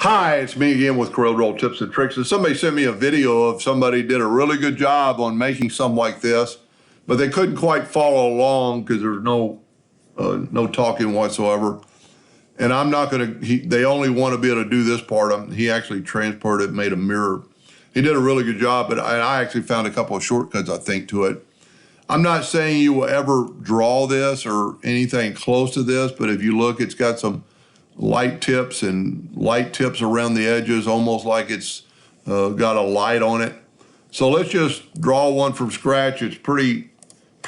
Hi, it's me again with Corel Roll Tips and Tricks. And somebody sent me a video of somebody did a really good job on making something like this, but they couldn't quite follow along because there's no talking whatsoever. And I'm not going to, they only want to be able to do this part. He actually transported it, made a mirror. He did a really good job, but I actually found a couple of shortcuts, I think, to it. I'm not saying you will ever draw this or anything close to this, but if you look, it's got some light tips around the edges, almost like it's got a light on it. So let's just draw one from scratch. It's pretty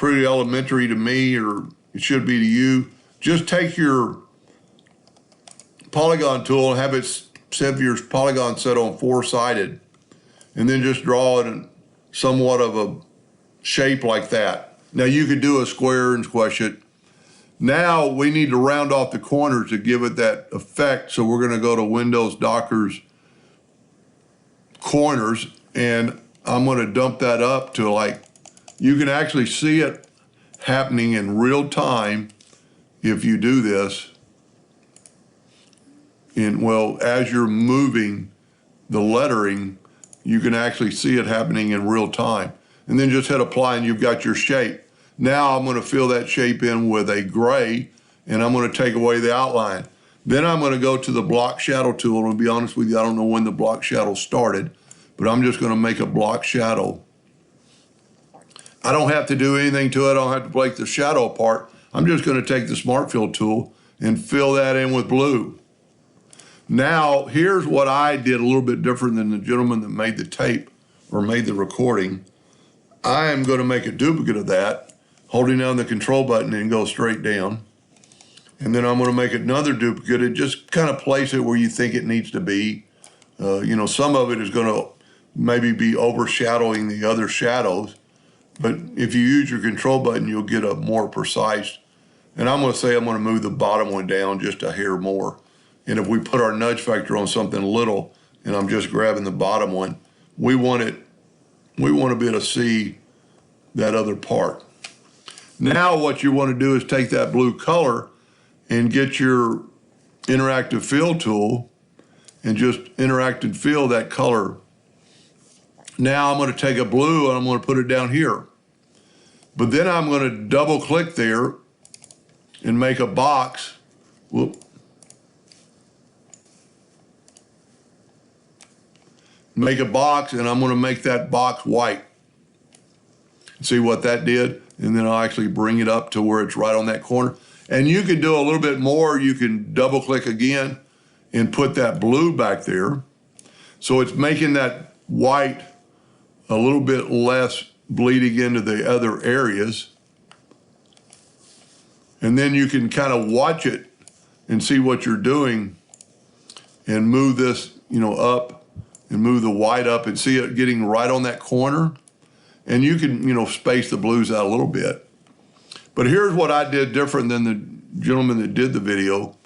elementary to me, or it should be to you. Just take your polygon tool and have your polygon set on four-sided, and then just draw it in somewhat of a shape like that. Now you could do a square and squash it. Now we need to round off the corners to give it that effect. So we're going to go to Windows Docker's corners, and I'm going to dump that up to, like, you can actually see it happening in real time if you do this. Well, as you're moving the lettering, you can actually see it happening in real time. And then just hit apply and you've got your shape. Now I'm going to fill that shape in with a gray, and I'm going to take away the outline. Then I'm going to go to the block shadow tool, and to be honest with you, I don't know when the block shadow started, but I'm just going to make a block shadow. I don't have to do anything to it. I don't have to break the shadow apart. I'm just going to take the Smart Fill tool and fill that in with blue. Now, here's what I did a little bit different than the gentleman that made the tape or made the recording. I am going to make a duplicate of that, holding down the control button and go straight down. And then I'm going to make another duplicate and just kind of place it where you think it needs to be. Some of it is going to maybe be overshadowing the other shadows, but if you use your control button, you'll get a more precise. And I'm going to say I'm going to move the bottom one down just a hair more. And if we put our nudge factor on something little, and I'm just grabbing the bottom one, we want to be able to see that other part. Now what you want to do is take that blue color and get your interactive fill tool and just interact and fill that color. Now I'm going to take a blue and I'm going to put it down here. But then I'm going to double click there and make a box. Make a box, and I'm going to make that box white. See what that did? And then I'll actually bring it up to where it's right on that corner. And you can do a little bit more. You can double click again and put that blue back there. So it's making that white a little bit less bleeding into the other areas. And then you can kind of watch it and see what you're doing and move this, up and move the white up and see it getting right on that corner. And you can, space the blues out a little bit. But here's what I did different than the gentleman that did the video.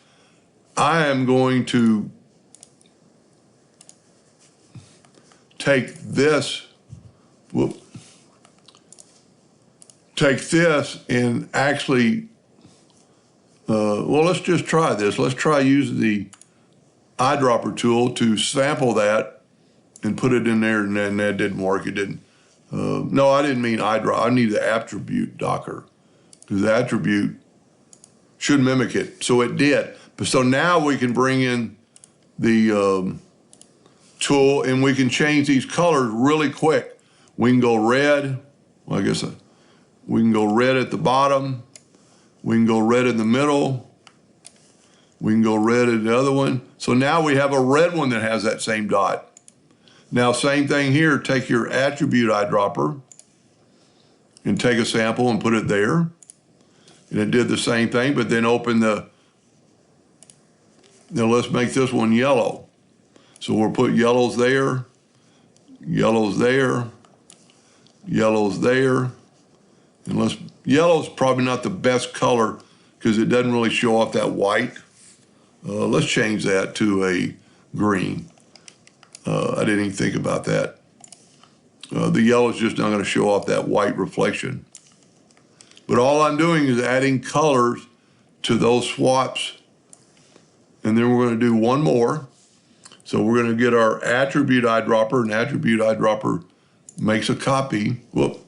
I am going to take this, and actually, let's just try this. Let's try using the eyedropper tool to sample that and put it in there, and then that didn't work. It didn't. No, I didn't mean eyedropper. I need the attribute docker, because the attribute should mimic it. So it did. But so now we can bring in the tool, and we can change these colors really quick. We can go red. Well, I guess we can go red at the bottom. We can go red in the middle. We can go red at the other one. So now we have a red one that has that same dot. Now, same thing here. Take your attribute eyedropper and take a sample and put it there. And it did the same thing, but then open now let's make this one yellow. So we'll put yellows there, yellows there, yellows there. And yellow's probably not the best color because it doesn't really show off that white. Let's change that to a green. I didn't even think about that. The yellow is just not going to show off that white reflection. But all I'm doing is adding colors to those swaps. And then we're going to do one more. So we're going to get our attribute eyedropper, and attribute eyedropper makes a copy. Whoop.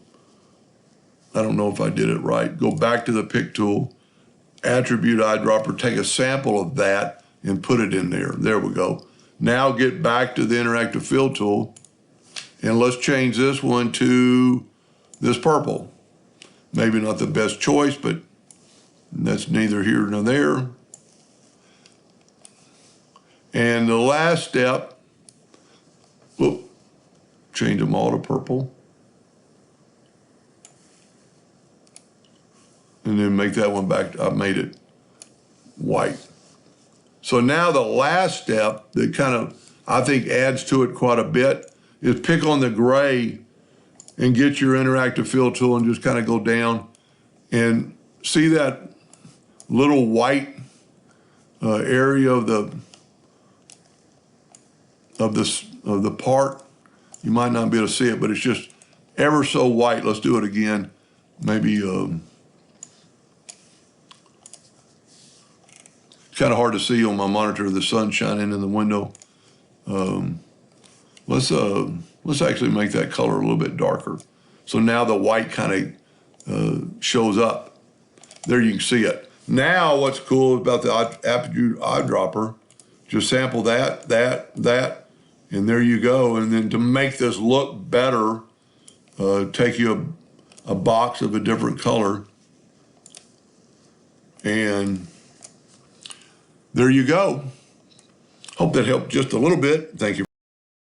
I don't know if I did it right. Go back to the pick tool, attribute eyedropper, take a sample of that and put it in there. There we go. Now get back to the interactive fill tool, and let's change this one to this purple. Maybe not the best choice, but that's neither here nor there. And the last step, whoop, change them all to purple. And then make that one back, I made it white. So now the last step that kind of, I think adds to it quite a bit is pick on the gray and get your interactive fill tool and just kind of go down and see that little white area of the part. You might not be able to see it, but it's just ever so white. Let's do it again. Maybe it's kind of hard to see on my monitor. The sun shining in the window. Let's actually make that color a little bit darker. So now the white kind of shows up. There you can see it. Now what's cool about the attribute eyedropper, just sample that, and there you go. And then to make this look better, take you a box of a different color, and there you go. Hope that helped just a little bit. Thank you.